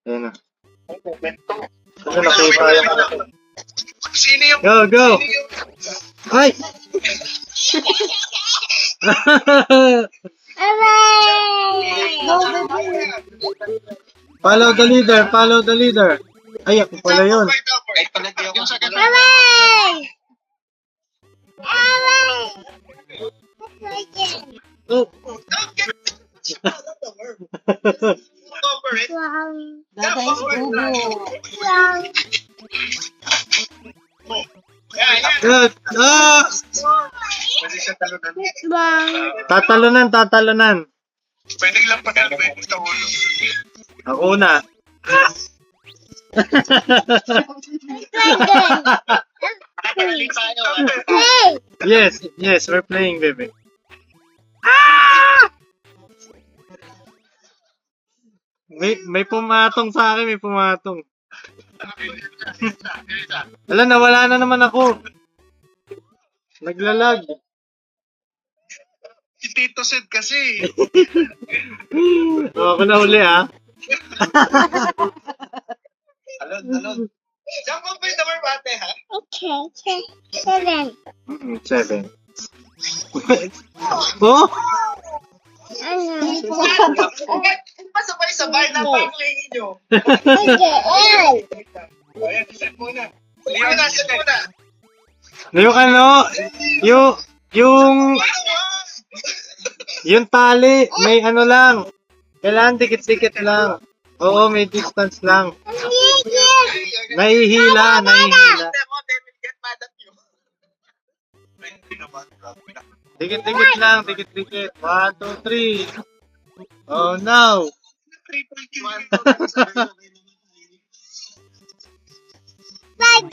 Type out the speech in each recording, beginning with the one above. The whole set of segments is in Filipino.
Ayan na. Momento. Ano, nakiba yung ano ko. Sino yung... Go, go! Sino yung... Ay! Follow the leader, follow the leader. Ay, ako pala yun. Ay, pala di ako sa ganun. Oh. Cover it. Dada is bubo. Yan, yan. Good. Ah! Pwede siya talunan. Tatalunan. Pwede lang pag pwede sa ulo. Ako na. Nakakaling tayo. Yes, we're playing, baby. May pumatong sa akin, may pumatong. Wala, nawala na naman ako. Naglalag. Si Tito Sid kasi. Ako na uli, ha? Alon. Diyan ko pa yung number bate, ha? Okay, 7. 7. Oh? Pasabay-sabay na pang-lingin nyo. Ayan, set muna. Set muna. Yung ano, yung tali, may ano lang. Kailangan dikit-dikit lang. Oo, may distance lang. Nahihila. Dikit-dikit lang, dikit-dikit. 1, 2, 3. Oh, no.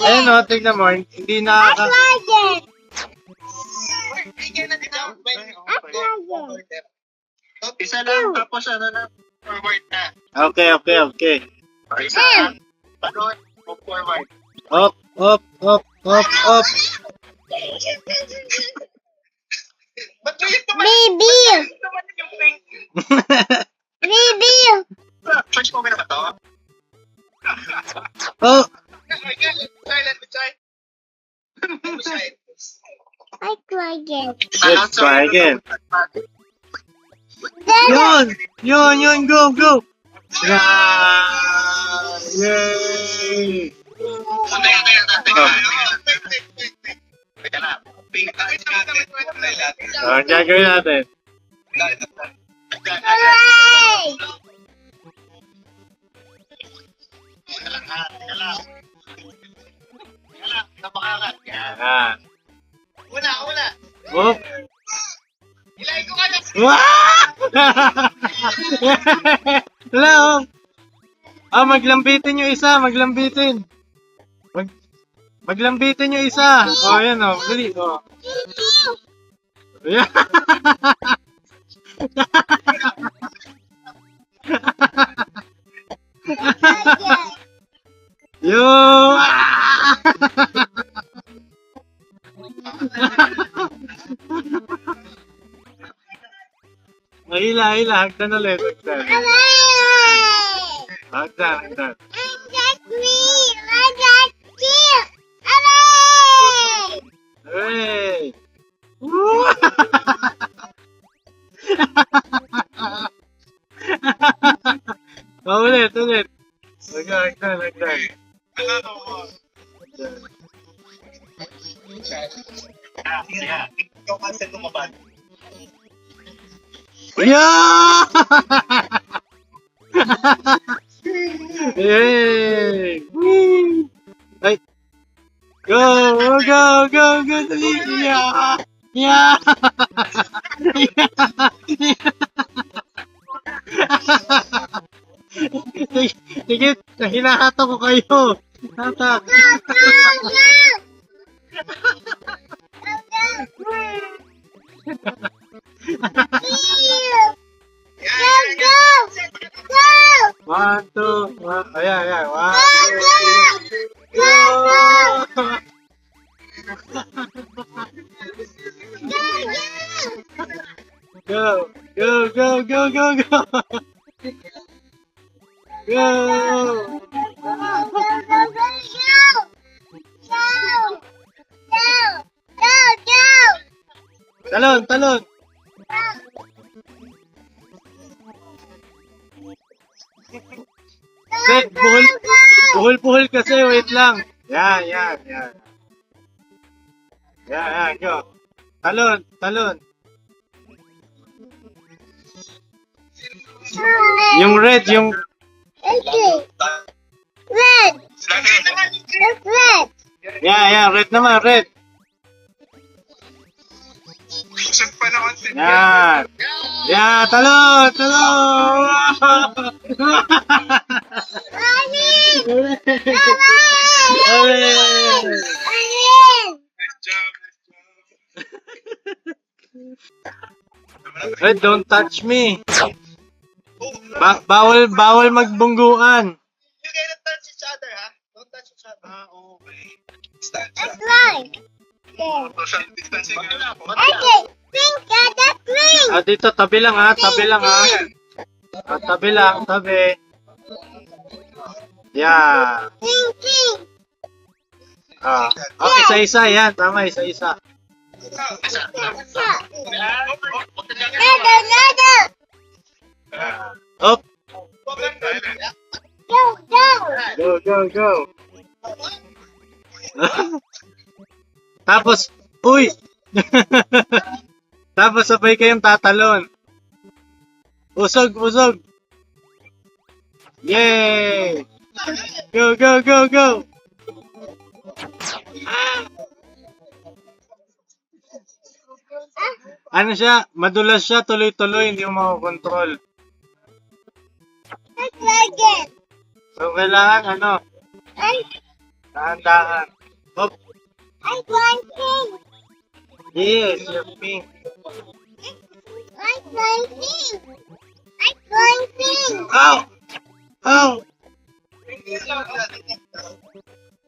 Ayun o, tignan mo, hindi nakaka... Isa lang, tapos ano na, forward na. Okay. Isa lang, panood, forward. Up. Ba't yung naman? Baby! Naman yung pink. Baby! First moment na ba to? Oh, Silent. I try again. let's try again. Yun, go. Yay! Teka na. Pink tayo natin. Ang gagawin natin. Hooray! Teka lang. Napakangat. Yan. Una. Oh. Ilay ko ka na. Wow! Hello. Maglambitin yung isa, maglambitin. Maglambitin yung isa. Oh, yan oh. Dali. Oh. Yeah. Yo! Hila. Hagdan ulit. Hagdan. That's me! That's you! Hooray! Hey! Woo! Ulit. Hagdan. Ikaw kasi tumaban. Yeah! Yay! Woo! Ay! Go! Dali! Yeah! Sige, hinahatak ko kayo. Hatak. One, two, one. Ayan. One, two, Go. Go! Go, go, go, go, go! Go! Go, go! Talon, talon! Hindi, buhol. Buhol-buhol kasi, wait lang. Yan, yan, yan. Yan, yan, go. Talon, talon. Yung red, yung... Okay. Red. That's red. Yan, yan, red naman, red. Isip pa na konti. Yan. Yan, talon, talon. Alin! Alin! Alin! Nice job, nice job. Red, don't touch me. Bawal magbungguan. You cannot touch each other, ha? Don't touch each other. Ah, okay. Distance. That's right. There. Social distancing. Okay. Pink, that's green. Ah, dito, tabi lang ha, tabi lang ha. Ah, tabi lang, tabi. Yan. Pink, pink. Ah, oh, isa-isa, yan. Tama, isa-isa. Another. Up. Go, go. Go, go, go. Tapos, uy! Tapos sabay kayong tatalon. Usog, usog. Yay! Go, go, go, go. Ano siya? Madulas siya, tuloy-tuloy, hindi mo makokontrol. That's like it. So, kailangan, ano, dahan-dahan. Hop. I'm going pink. Yes, you're pink. I'm going pink. I'm going pink. Ow! Ow!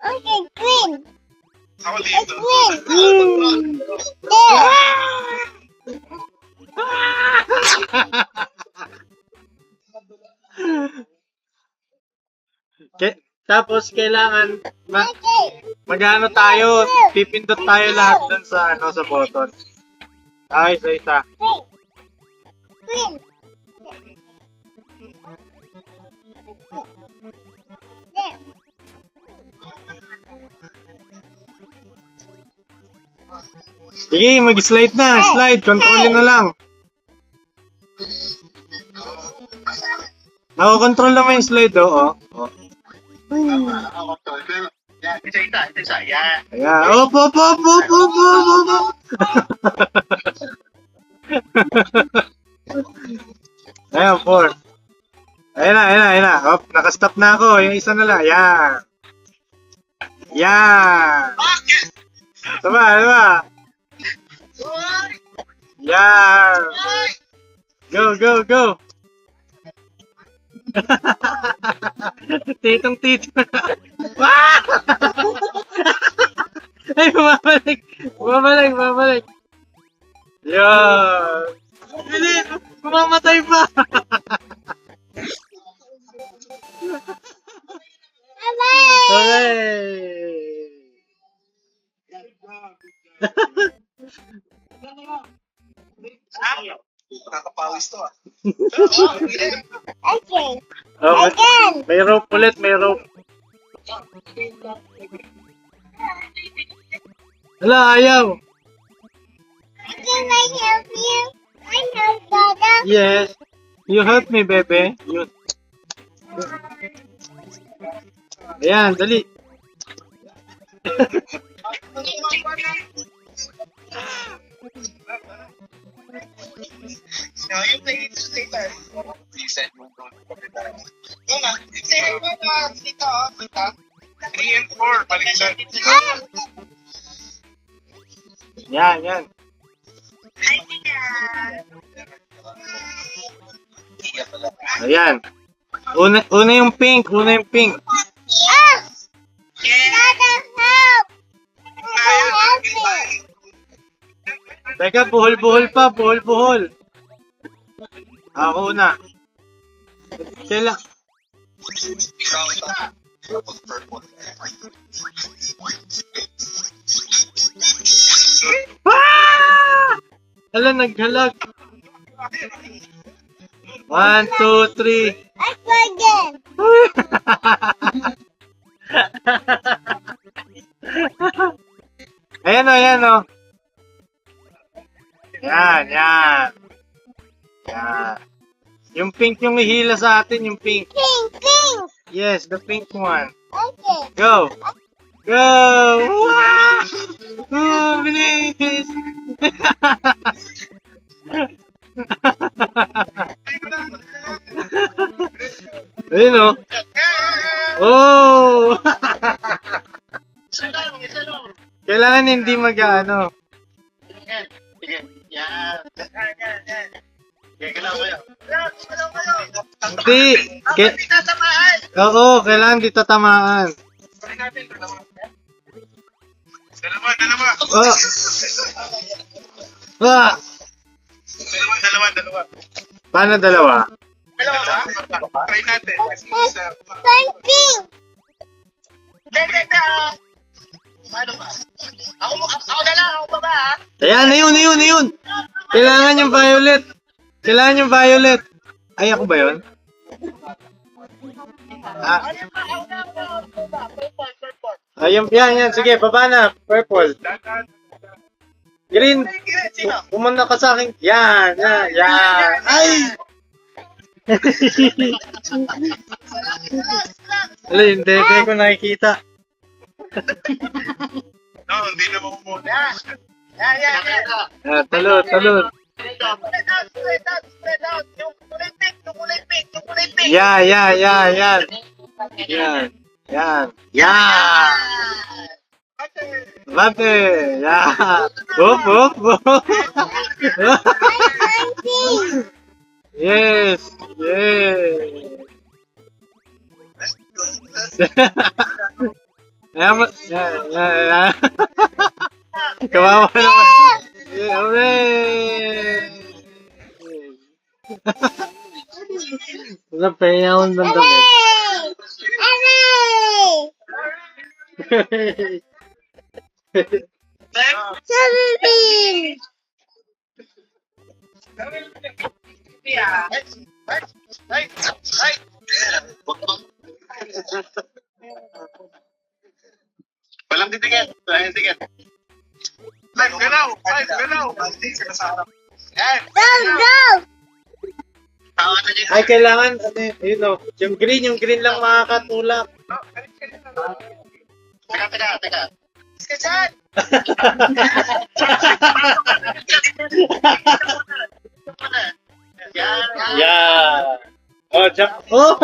Okay, green. Ako It's dito. green. There. Tapos, kailangan, Okay. mag-ano tayo, pipindot tayo lahat dun sa, ano, sa button. Ay, isa-isa. Green. Green. There. Sige, mag-slide na. Slide, kontrolin na lang. Nako-control naman yung slide, oh. Oh. Isa. Yan. Ayan. Op, op, op, op, op, op, op. Ayan, 4. Ayan na. Op, nakastop na ako. Yung isa na lang. Ayan. Yan. Diba? Yan. Go. Titong-tito. Ah! Ay, bumabalik. Yan. Hindi, bumamatay pa. Bye-bye. Hooray! Nakakapawis to, ah. Okay. Oh, Again. may rope ulit, may rope. Hala, ayaw. Can I help you? I help Dada. Yes. You help me, bebe. You. Ayan, dali. No, you play it later. Reset mo ito. Oo nga. Sige mo na. Dito, kita. 3 and 4. Baliktad. Yan. Ayan. Una yung pink. Ah! Dada, help! Dada, help me! Teka, buhol pa. Ako una. Ikaw. Tapos purple. Ah! Ala, naghalag. 1, 2, 3. I forget. Ayan o, ayan o. Yan, yan. Yan. Yung pink yung ihila sa atin, yung pink. Pink, pink. Yes, the pink one. Okay. Go! Go! Wow! Oh, bilis! Ayun o. Oh! Kailangan hindi mag-ano. Sige. Yan. Sige, kailangan mo yun. Hindi. Tatamaan. Oo, kailangan di tatamaan. Dalawa. Oh! Ah! Dalawa. Paano dalawa? Dalawa ba? Try natin. Pink, pink. Hindi. Paano ba? Ako na lang. Ako ba? Ayan, ayun. Kailangan yung violet. Ay, ako ba yun? Ah, ayun, yan. Sige, baba na. Purple. Green. Pumunta ka sa akin. Yan. Ay! Wala, yung debe ko nakikita. No, hindi na mamumuna. Yan. Ah, talon. Spread out. Yung kulay pink. Yan. Bate. Yan. Hop. Pink. Yes. Yan. Kawawa naman. Yeah, hooray! Wala pa yun ng damit. Hooray! Hooray! Walang titikit. Five, galaw. Yan. Go! Tawanan niyo. Ay, kailangan, yun o, yung green lang makakatulak. Teka. Iska dyan. Yan. Yeah. Oh, jump. Oh!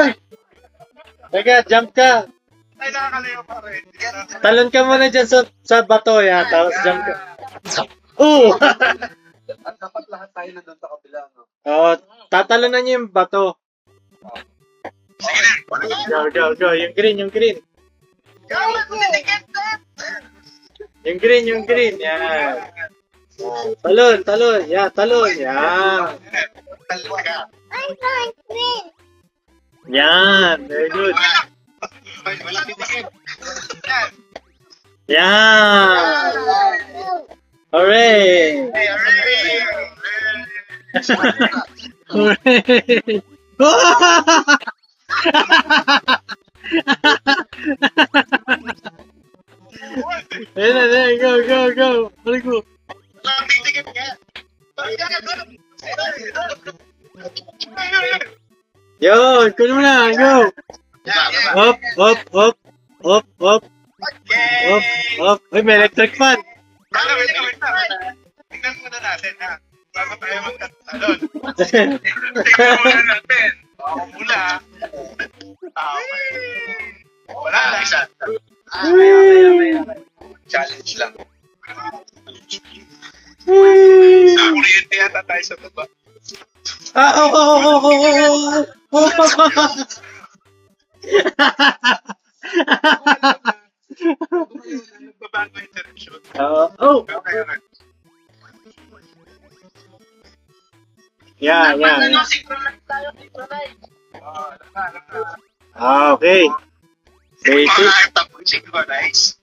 Teka, jump ka. Ay, nakakalayo pa rin. Talon ka muna dyan sa bato, yan. Tapos jump ka. Oh! At dapat lahat tayo nandun sa kabila, no? Oh, tatalonan niyo yung bato. Sige na. Go. Yung green. Yung titikit. Yung green. Yan. Talon. Yeah, talon. Yan. Teka. I'm going green. Yan. Very good. Walang titikit. Yan. Yan. Hooray! Hey, hooray! Hooray! Ayun na, go. Balik mo. Walang titikit nga. Yun, kunin mo na, go. Up. Uy, may electric fan. Wait lang. Tingnan muna natin, ha? Bago tayo magkatalon. Ako muna, ha? Wala na. Isa. Challenge lang. Sa kuryente yata tayo sa baba. Nagbabago yung direction. Okay. Yeah. Synchronize tayo, synchronize. Alam na. Ah, okay. Basic. Mga tapusin ko, nice.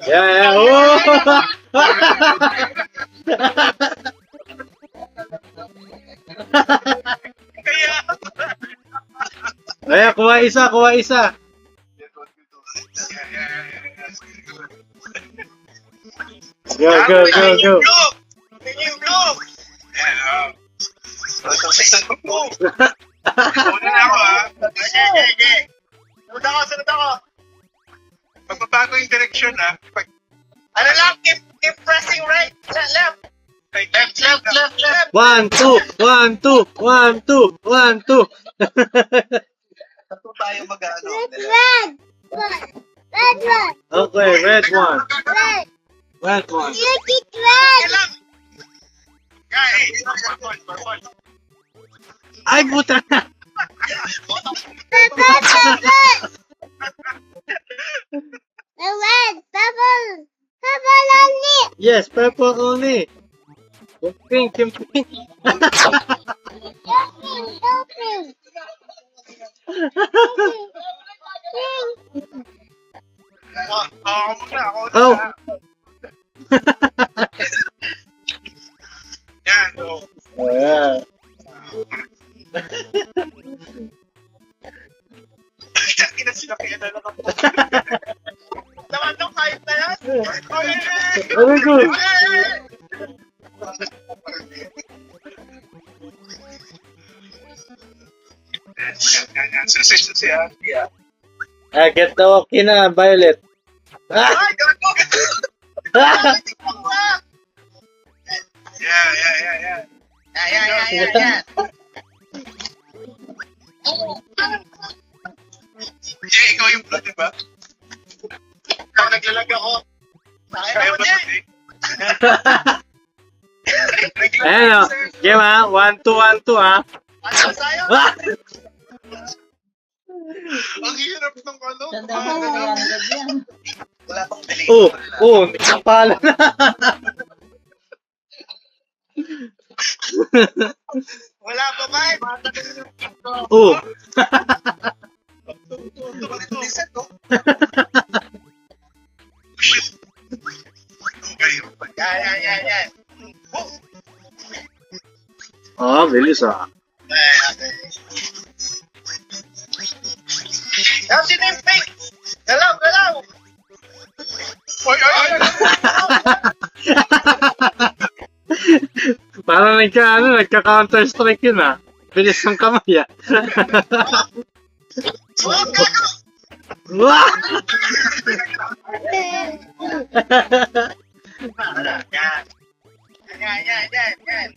Yeah, yeah. Oh! Kaya, Ayan, kuha isa, kuha isa. Go, go, go, go. Yung blue! Yan, Isa ko po. Una na ako, ha? Okay. Sunod ako. Magbabago yung direction, ha? Ano lang? Keep pressing right, left. Left. 1, 2, 1, 2, 1, 2, 1, 2. Tato tayo mag-ano. Red one. Red one. Okay, red one. Red. Red one. You get red. Guys, purple. Ay, puta na. Purple. The red. Purple. Purple only. Yes, purple only. Yung pink, yung pink. Pink. Ako muna. Oh. Yan, oh. Ayan. Kina sila kaya na lang ako. Naman nung kahit na yan. Very good. Yan. Success siya. Ah, get the okay na, Violet. Ah! Ay, gago! Ah! Yeah. Jay, ikaw yung blue, di ba? Ikaw naglalag ako. Kaya ba ito, Jay? Ayan o. Game ha. 1, 2, 1, 2 ha. Ano sa'yo? Ah! Ang hirap ng ano. Ganda mo na yan. Wala pang delay. Oh, nakapala na. Wala pa ba eh? Matagal yung ito. Oh. Listen to. Shit. Okay. Yan. Oh, bilis ah. Sino yung fake? Galaw! Oy! Parang nagka-counter strike yun ah. Bilis ng kamay ah. Oh, gago! Wah! Yan.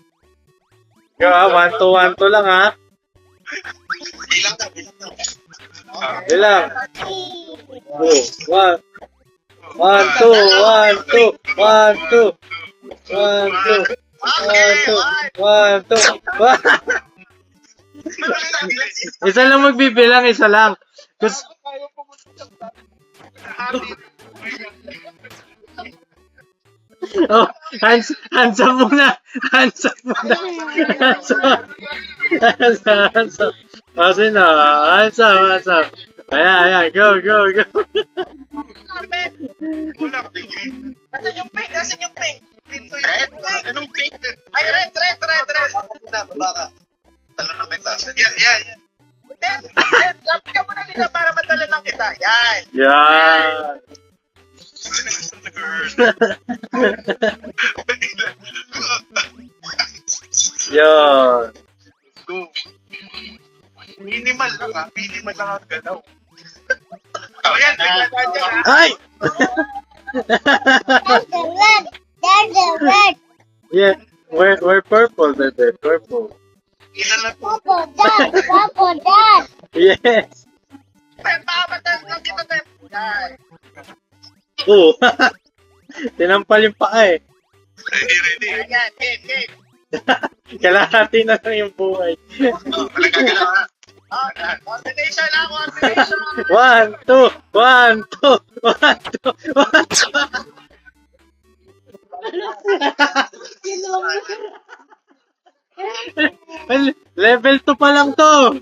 Go ha, 1, 2, 1, 2 lang ha. Bilang na. Bilang. 2, 1. 1, 2, 1, 2, 1, 2. 1, 2. 1, 2. Isa lang magbibilang, isa lang. Kasi, oh, hands up muna. Hands up. Kasi na, hands up. Ayan, go. Nasaan yung pink? Red? Anong pink? Ay, red. Baka. Talo na kita. Yan. Lapit ka muna dito para madala lang kita. Yan. Yan. Yan. Go. Minimal lang ang galaw. Oh, yan. Ay! There's the red. There's the red. Yeah, we're purple, baby. Purple. Ilan na po. Purple dot. Yes. Baka madala lang kita. Yan. Oh. Tinampal yung paa eh. Ready. Yan. Game. Kalahati na lang yung buhay. Malagagalaw na. Coordination lang. 1, 2, 1, 2. Level 2 pa lang to.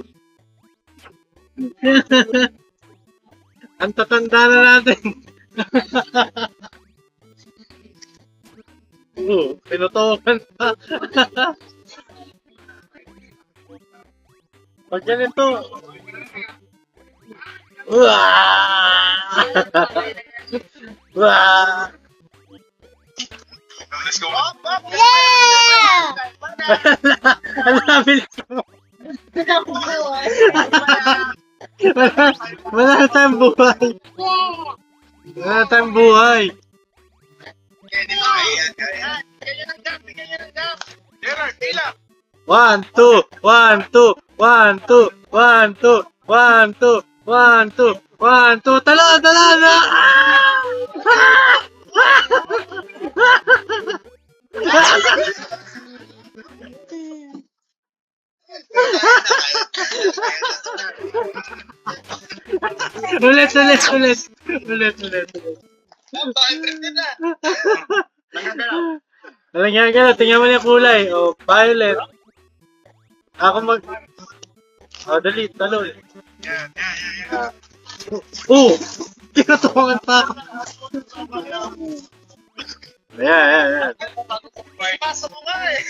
Ang tatanda na natin. Pinutokan pa. Pag ganito. Wah! Let's go. Yeah! Ang labil mo. Wala tayong buhay. Wala tayong buhay. Ganyan ang jump. Gerard, pila. 1, 2, 1, 2, 1, 2, 1, 2, 1, 2, 1, 2, 1, 2, tala! Ulit. Talagyan ka na, tingnan mo na yung kulay. O, violet. Ako mag... O, dali, talon. Yan. Tinutukangan pa ako. Ayan. Pasok mo nga eh.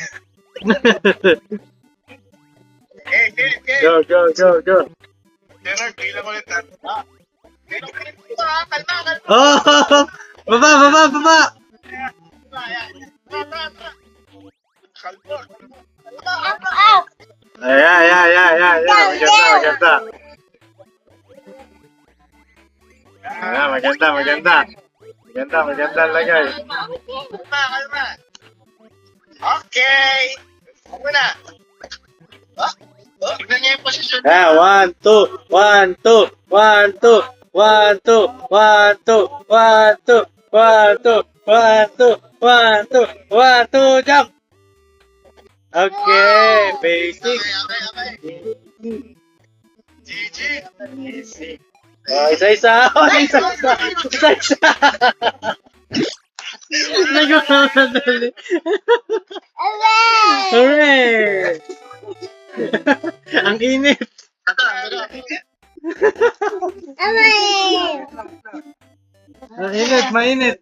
Okay. Go. Gerard, pila ulit ha. Kalma. Oh! Baba! Kalma. Up! Ayan. Maganda. Maganda lagay. Kalma. Okay. Ako na. Tignan niya yung posisyon. 1, 2, 1, 2, 1, 2, 1, 2, 1, 2, 1, 2, 1, 2, 1, 2, 1, 2, 1, 2, jump! Okay, basic. GG. Oh, isa-isa. Nagmamadali. Away! Hooray! Ang init. Away! Ang init, mainit.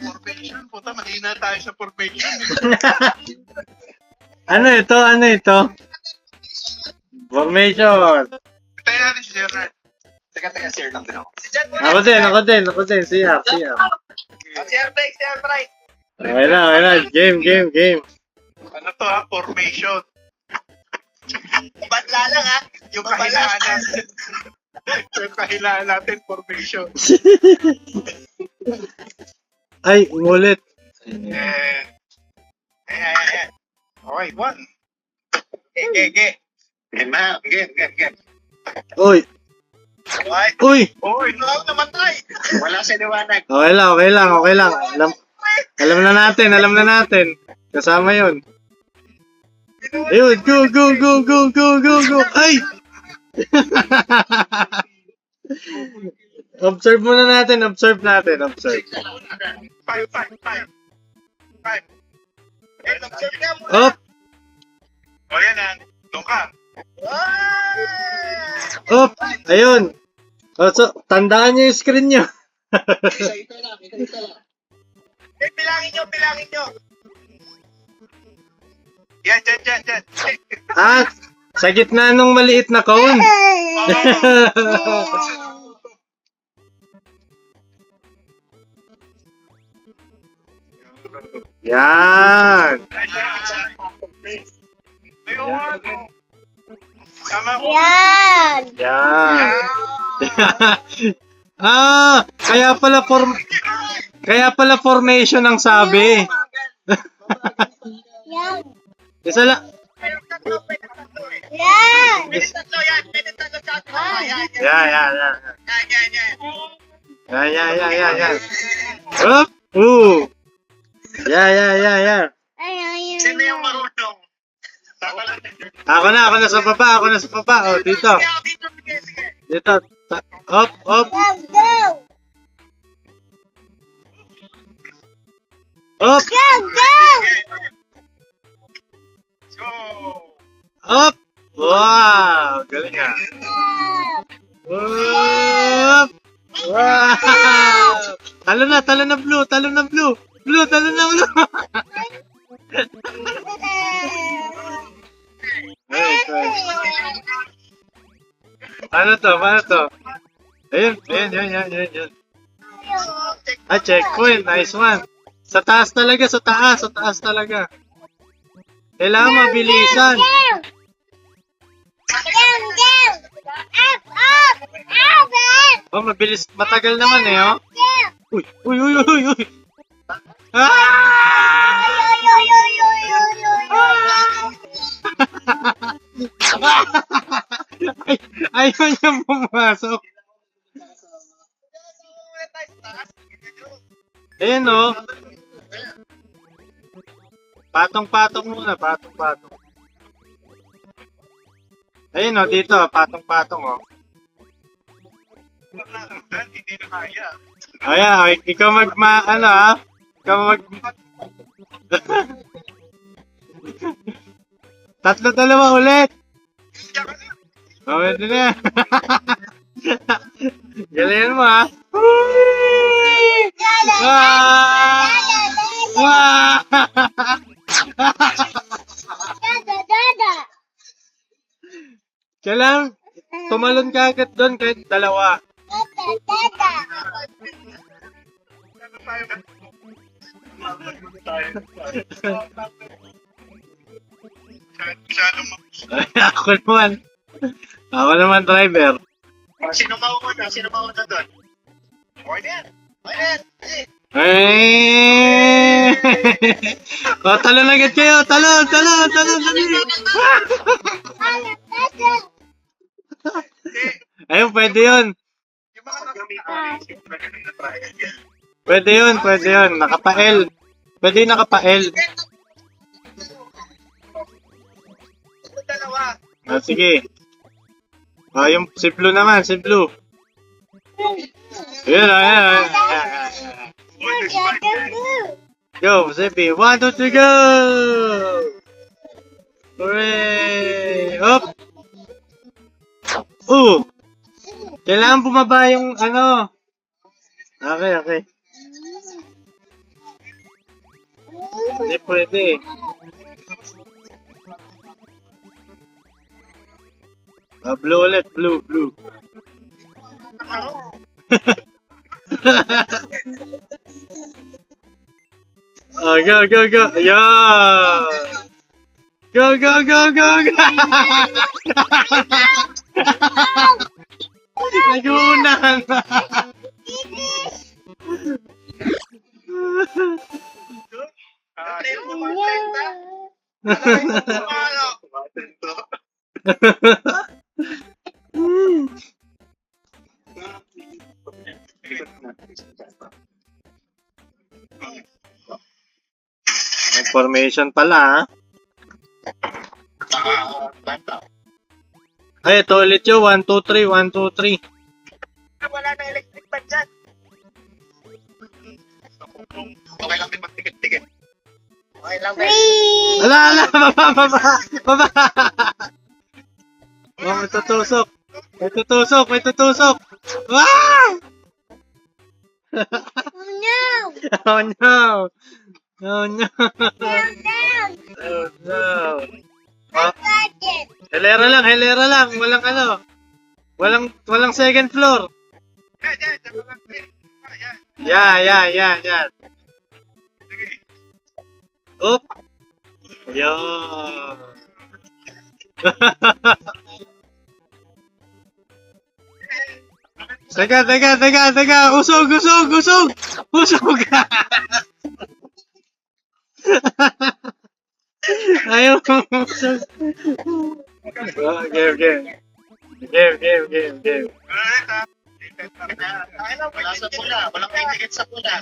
Formation. Puta, mahina tayo sa formation. Ano ito? Formation. Tayo natin si Gerard. Teka, share lang din ako. Ako din. Siya. Share break. Okay na. Game. Ano to ha? Formation. Badla lang ha? Yung kahilaan natin. Yung kahilaan natin, formation. Ay, umulit. Okay, one. Game. Game. Uy. Uy, namatay. Wala sa liwanag. Okay lang. Alam na natin. Kasama yun. Ayun, go. Ay! Observe natin. Five. Observe nga muna. Up! O yan na. Doon ka. Up! Ayun! So, tandaan niyo yung screen niyo. Bilangin nyo. Yan. Sa gitna nung maliit na cone. Yan! Tama ko. Yan! Yan! Kaya pala formation ang sabi. Yan! Isa lang. Yan! Pwede tatlo sa atin. Yan. Up! Yan. Sino yung marunong? Ako na sa baba. Oh, dito. Sige. Up. Let's go! Up. Go! Go! Up! Wow! Galing ah. Up! Wow! Talo na blue, talo na blue. Blue, talo na blue. Okay. Paano to? Ayun. Ah, checkpoint. Nice one. Sa taas talaga. Kailangan mabilisan. Oh, mabilis. Matagal naman eh, oh. Uy. Ah! Ayaw niya pumasok. Ayun, oh. Patong-patong muna, patong-patong. Ayun, oh, dito, patong-patong, oh. Hindi na kaya. Ayan, ikaw Ikaw Tatlo-dalawa ulit. Pwede na. Galingan mo, ha? Kailangan tumalon ka agad doon kahit dalawa. Ako naman driver. Sino mauna doon? Order! Eh! Oh, talon agad kayo. Talon. Dali. Ayun, pwede yun. Yung mga nagamitin, Pwede yun. Nakapael. Pwede yung nakapael. dalawa. Ah, sige. Ah, yung si Blue naman, si Blue. Ayan. Go, Zippy. 1, 2, 3, go! Hooray! Up! Kailangan bumaba yung ano. Okay. Hindi pwede. Ah, blue ulit. Blue. Oh, go. Yeah. Go. Naguunahan. Information pala, ha? Ay, ito ulit yun. 1, 2, 3. Wala na electric fan dyan. Okay lang din magtikit-tikit. Okay lang din. Ala, baba. Oh, may tutusok. Wow! Oh no. Oh, helera lang. Walang second floor. Yan. Up. Yan. Teka. Usog. Ayaw mo usog. Game. Wala sa pula. Walang may ticket sa pula.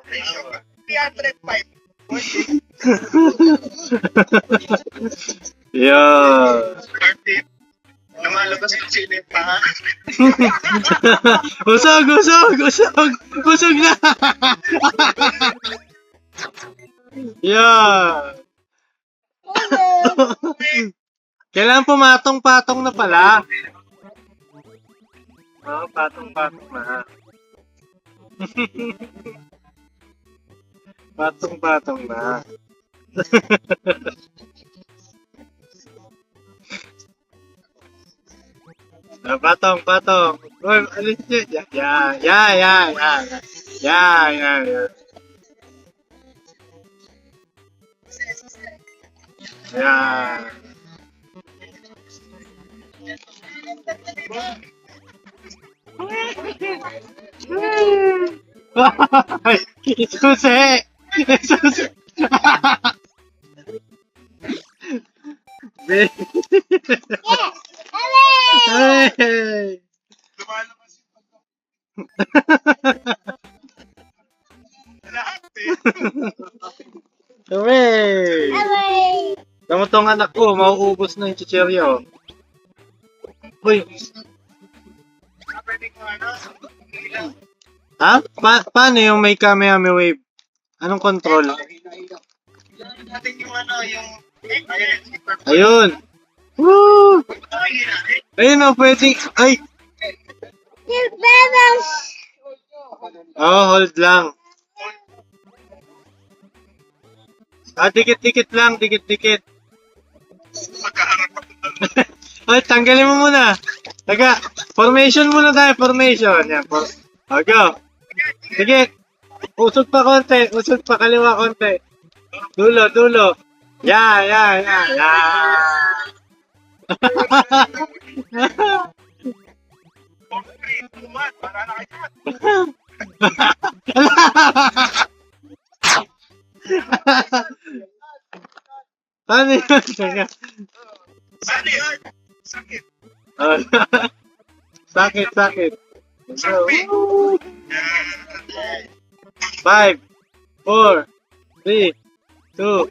305. Yeah. Lumalabas yung sinin pa. Usog na. Yeah. Kailangan pumatong-patong na pala. Oo, patong-patong na. Patong-patong na. Patong. Uy, alis nyo. Yan. Yan. Ay, susi! Susi! Yes! Hooray! Hey! Lumalabas yung lahat eh. Hooray! Hooray! Tama tong anak ko, mauubos na yung chicheryo. Uy, Pwede ko ano? Ilaw. ha? Paano yung may Kamehameha wave? Anong control? Natin yung ano, yung... Ayun! Woo! Ayun o, pwede. Ay! Yung bubbles! Oh, hold lang. Dikit-dikit lang, dikit-dikit. Magkaharap ako doon. Ay, tanggalin mo muna. Taga, formation muna tayo, formation. Yan, go. Sige. Usog pa konti, usog pa kaliwa konti. Dulo. Yan. Para na kayo. Ano yun? Teka. Sali yun. Sakit. Oh, sakit. Sakit. Woo! Yan. 5, 4, 3, 2,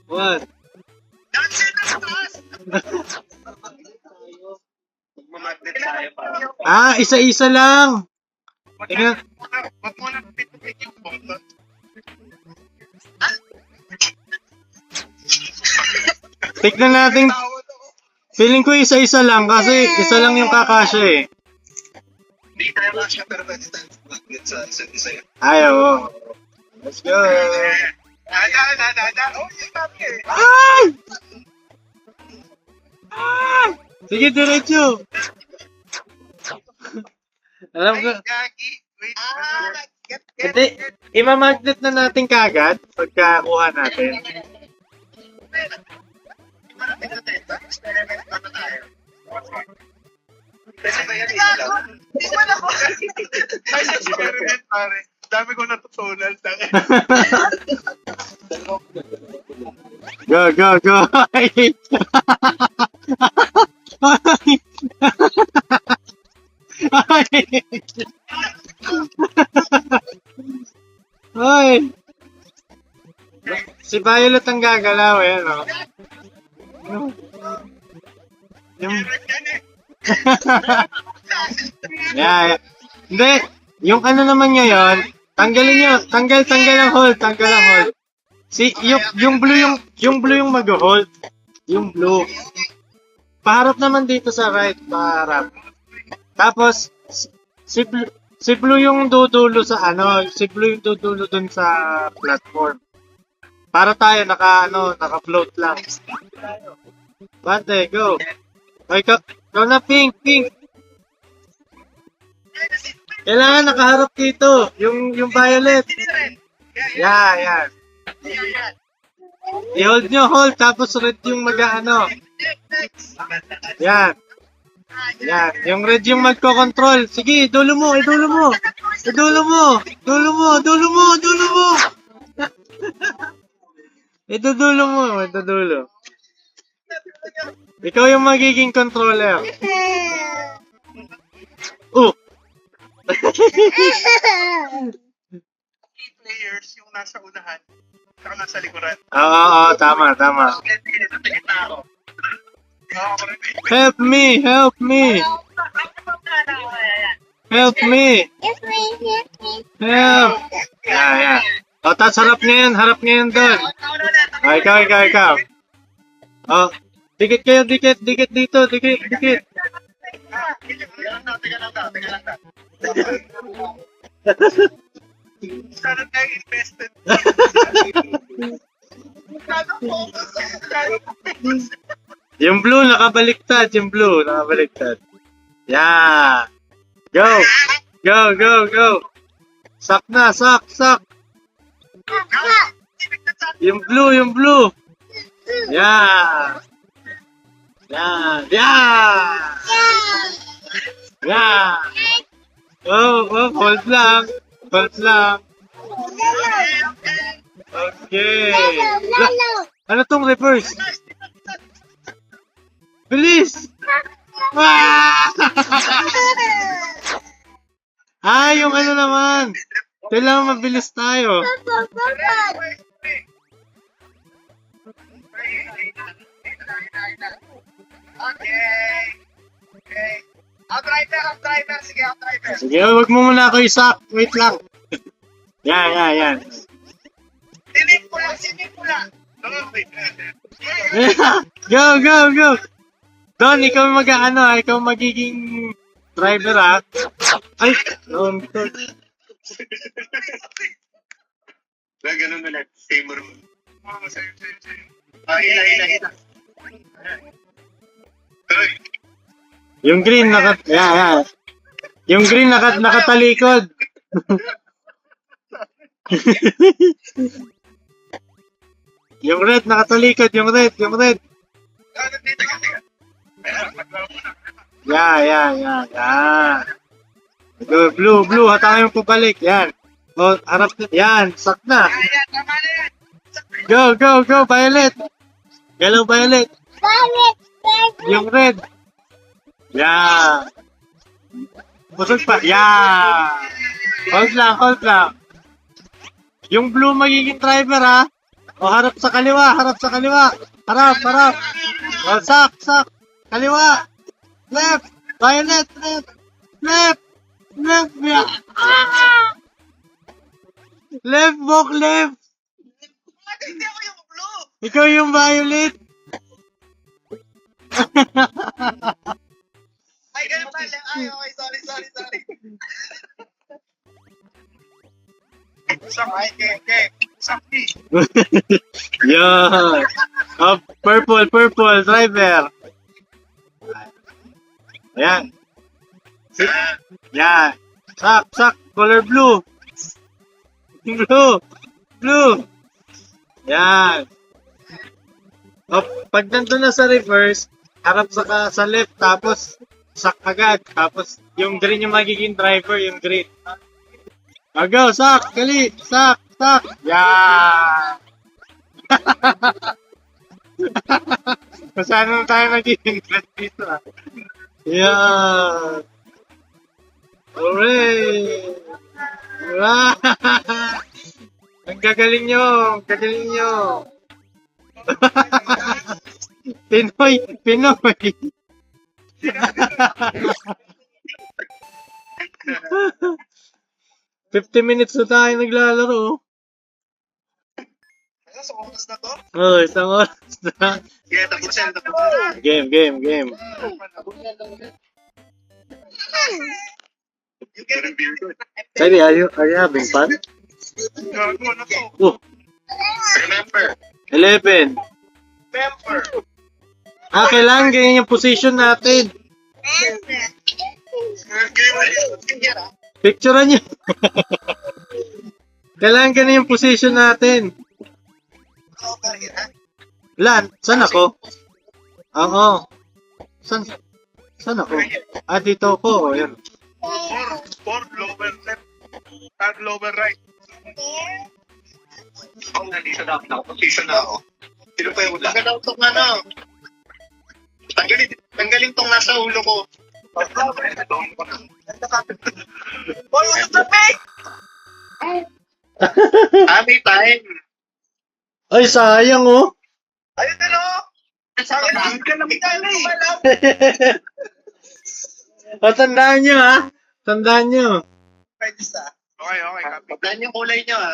1. Dansin na sa taas! Magmamagnet tayo pa. Isa-isa lang. Tingnan. Wag mo na pinutin yung button. Tignan natin. Tawad ako. Feeling ko isa-isa lang kasi isa lang yung kakasya eh. Hindi tayo kasya pero pwede tayo magnet sa isa't isa yun. Ayaw. Let's go. Dada. Oh, yung sabi eh. Ay! Sige, diretso. Alam ko. Ay, Gagi. Wait. Hindi. Imamagnet na natin kagad pagkakuha natin. Experiment na tayo. Kasi ba yan ilaw? Hindi man ako. Ay, experiment pare. Dami ko natutunan. Go. Hoy! Si Violet ang gagalaw eh, no? Yung... yeah. Hindi, yung ano naman ngayon, tanggal ang hold. Yung blue yung mag-hold. Yung blue. Paharap naman dito sa right, paharap. Tapos, si blue yung dudulo sa dun sa platform. Para tayo naka-float lang. Bante, go. Okay, go na pink. Kailangan nakaharap dito, yung violet. Yan. I-hold nyo, tapos red yung Yan. Yung red yung magko-control. Sige, dulo mo. Itudulo mo. Ikaw yung magiging controller. Players yung nasa unahan. Saka nasa likuran. Oo, tama. Help me. Yes, me. Help. Yeah. O, tas harap ngayon doon. Ikaw. Oh, dikit kayo, dikit dito, dikit. Teka lang. Sana tayo invested. Sana focus. Yung blue, nakabaliktad. Yeah. Go. Sak na, sak. Yung blue. Yeah. Oh, hold lang. Okay. Ano tong reverse? Bilis! Yung ano naman. Kailangan mabilis tayo. Okay. Ang driver. Sige, ang driver. Sige, wag mo muna ako isak. Wait lang. Yan. Sinip ko lang. Go. Don, ikaw ikaw magiging driver ha. Ay, Don. Ganun na lang. Same room. Hila. Yung green Yung green nakatalikod. Yung red nakatalikod, yung red. Yeah. Go, blue, hatakin mo pabalik. Yan. O, harap na. Yan, sak na. Ayan, tama na yan. Go, Violet. Hello, Violet. Yung red. Yeah. Busog pa. Yeah. Hold lang. Yung blue magiging driver ha. O, harap sa kaliwa. Harap. O, sak. Kaliwa. Left. Violet. Left. Yeah. Left, walk left. Hindi ako yung blue. Ikaw yung Violet. Ay, ganun pala. Ay, okay. Sorry. Okay. Sakti. Yeah. Oh, purple, driver. Ayan. Yan. Sak, color blue. Blue. Yan. Oh, pag nandun na sa reverse, harap sa left, tapos sak agad. Tapos yung green yung magiging driver, yung green. Go, sak, gali, sak. Yan. Masana na tayo magiging green dito ah. Yan. Hooray! Hurray! Ang gagaling nyo! Pinoy! 50 minutes na tayo naglalaro. Sa oras na to? Oh, isang oras na. Yeah, tapos yan. Game. You get a beer good. Sorry, are you having fun? Gago, ano to? Oh, Remember. 11. Kailangan ganyan yung position natin. Picturean nyo. Kailangan ganyan yung position natin. Lan, saan ako? Oo. Saan ako? Dito ako. Oh, yan. Four lower left. Tag lower right. Nandito na ako. Nakaposition na ako. Sino pa yung ulan? Tanggalin tong ano. Tanggalin tong nasa ulo ko. Boy, what's the big? May time. Ay, sayang oh. Ayun na no. Sayang ka lang tayo eh. Tandaan nyo ha. Tandaan nyo. Okay. Tandaan yung kulay nyo ha.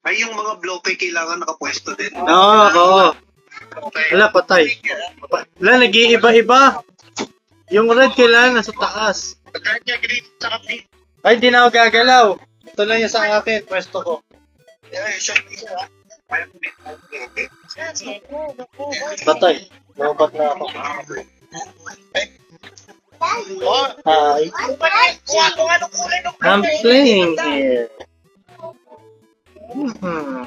Ay, yung mga bloke kailangan nakapwesto din. Oo. Wala, patay. Wala, nag-iiba-iba. Yung red kailangan nasa taas. Pagkain niya, green, tsaka pink. Ay, di na ako gagalaw. Ito lang yung sa akin, pwesto ko. Patay. Lobat na ako. Oh, Hi. kung anong kulay ng I'm playing here. Hmm.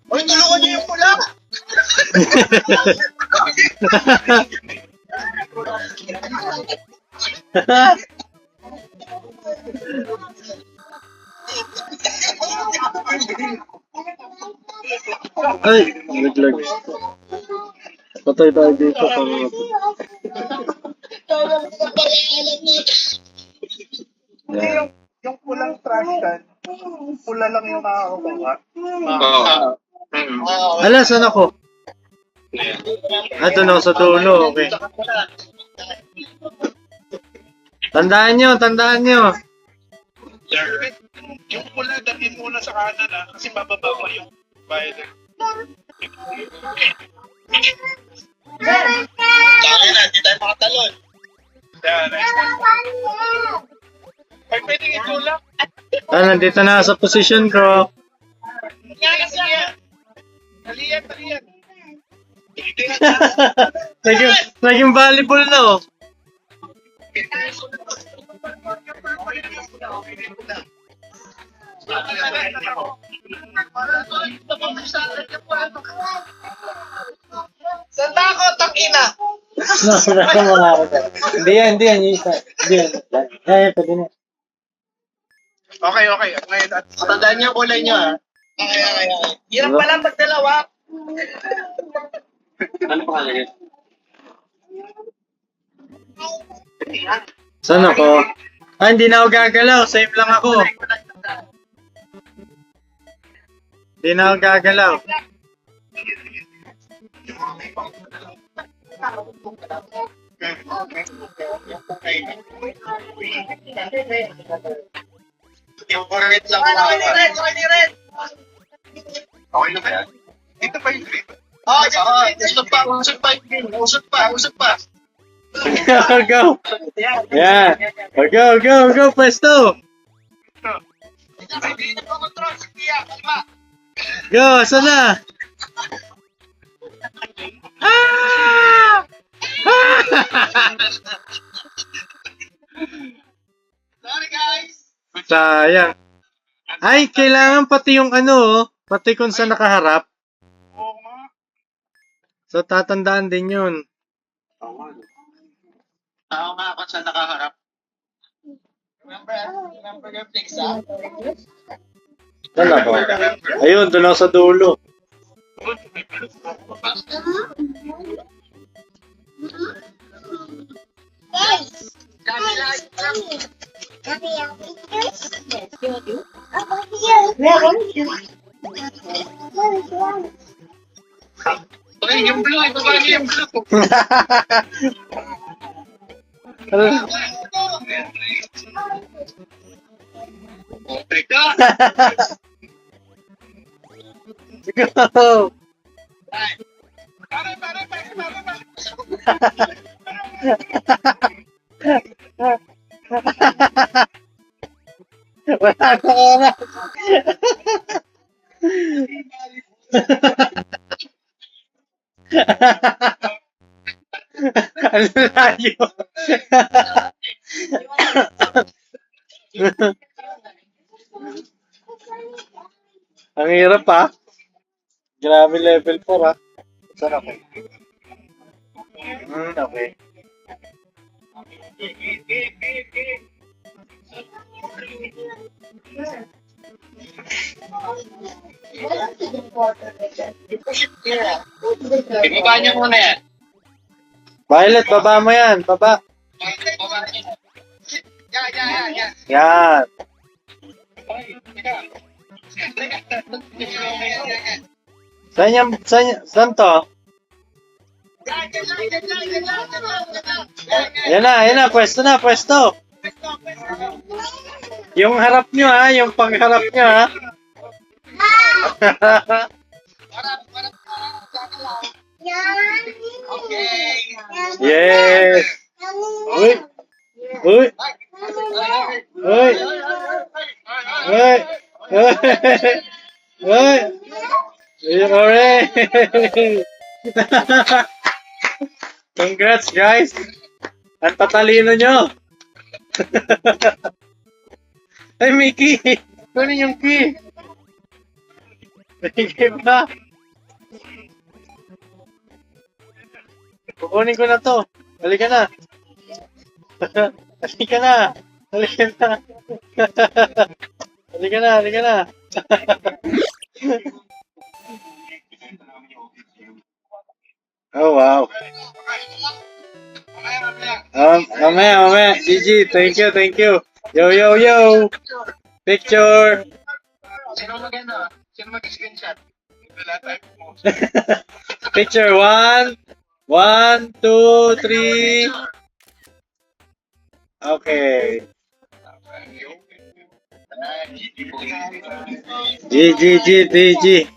Uy, tulungan niyo yung pula! Ay, naglag. Patay tayo dito. Yung pulang trash can, pula lang yung makakakuha. Ala, saan ako? Ah, doon ako sa dulo. Okay. Tandaan nyo, tandaan nyo. Yung pula, dalhin muna sa kanan kasi bababa pa yung bayad. Kaya na, hindi tayo makatalon. Ay, pwedeng itulak. Ah, nandito na sa position ko. Taliyan. Naging volleyball na oh. Saan ako, takina? Nasa mga ako. Hindi yan. Yung isa. Hindi yan. Ay, pwede na. Okay. Ngayon, at tandaan niyo kulay niyo, ha? Okay. Hirap pala pag dalawa. Ano pa kaya? Saan ako? Ah, hindi na ako gagalaw. Save lang ako. Hindi na ako gagalaw. Yung red lang. Red. Okay na ba yan? Dito pa yung green. Usot pa. Go! Yeah! Go! Pwesto! Go! Saan na? Ah! Sorry, guys. Sayang. Ay, kailangan pati yung pati kung saan nakaharap. Oo nga. So, tatandaan din yun. Tao nga ako sa nakaharap. Remember your place, ha? Saan ako? Ayun, doon ako sa dulo. Okay, yung blue, ibaba niyo yung blue. Okay ka. Go! Pare. Wala na oras. Ano layo? Ang hirap pa. Grabe level 4 ha. Saan ako? Okay. Ibaba niyo muna yan. Violet, baba mo yan. Baba. Ibaba niyo. Yan. Yan. Saan to? Yan na. Pwesto na. Yung harap nyo ha. Yung pangharap nyo ha. Yes! Uy! Uy! Uy! Uy! Uy! Alright! Congrats, guys! Ang tatalino nyo! Ay, may key! Kunin yung key! May key ba? Kukunin ko na to. Halika na. Halika na. Halika na. Halika na, halika na. Oh, wow. Mamaya. GG, thank you, thank you. Yo, yo, yo. Picture. Sino maganda? Sino mag-screenshot? Wala tayo po. Picture, 1, 2, 3. Okay. GG.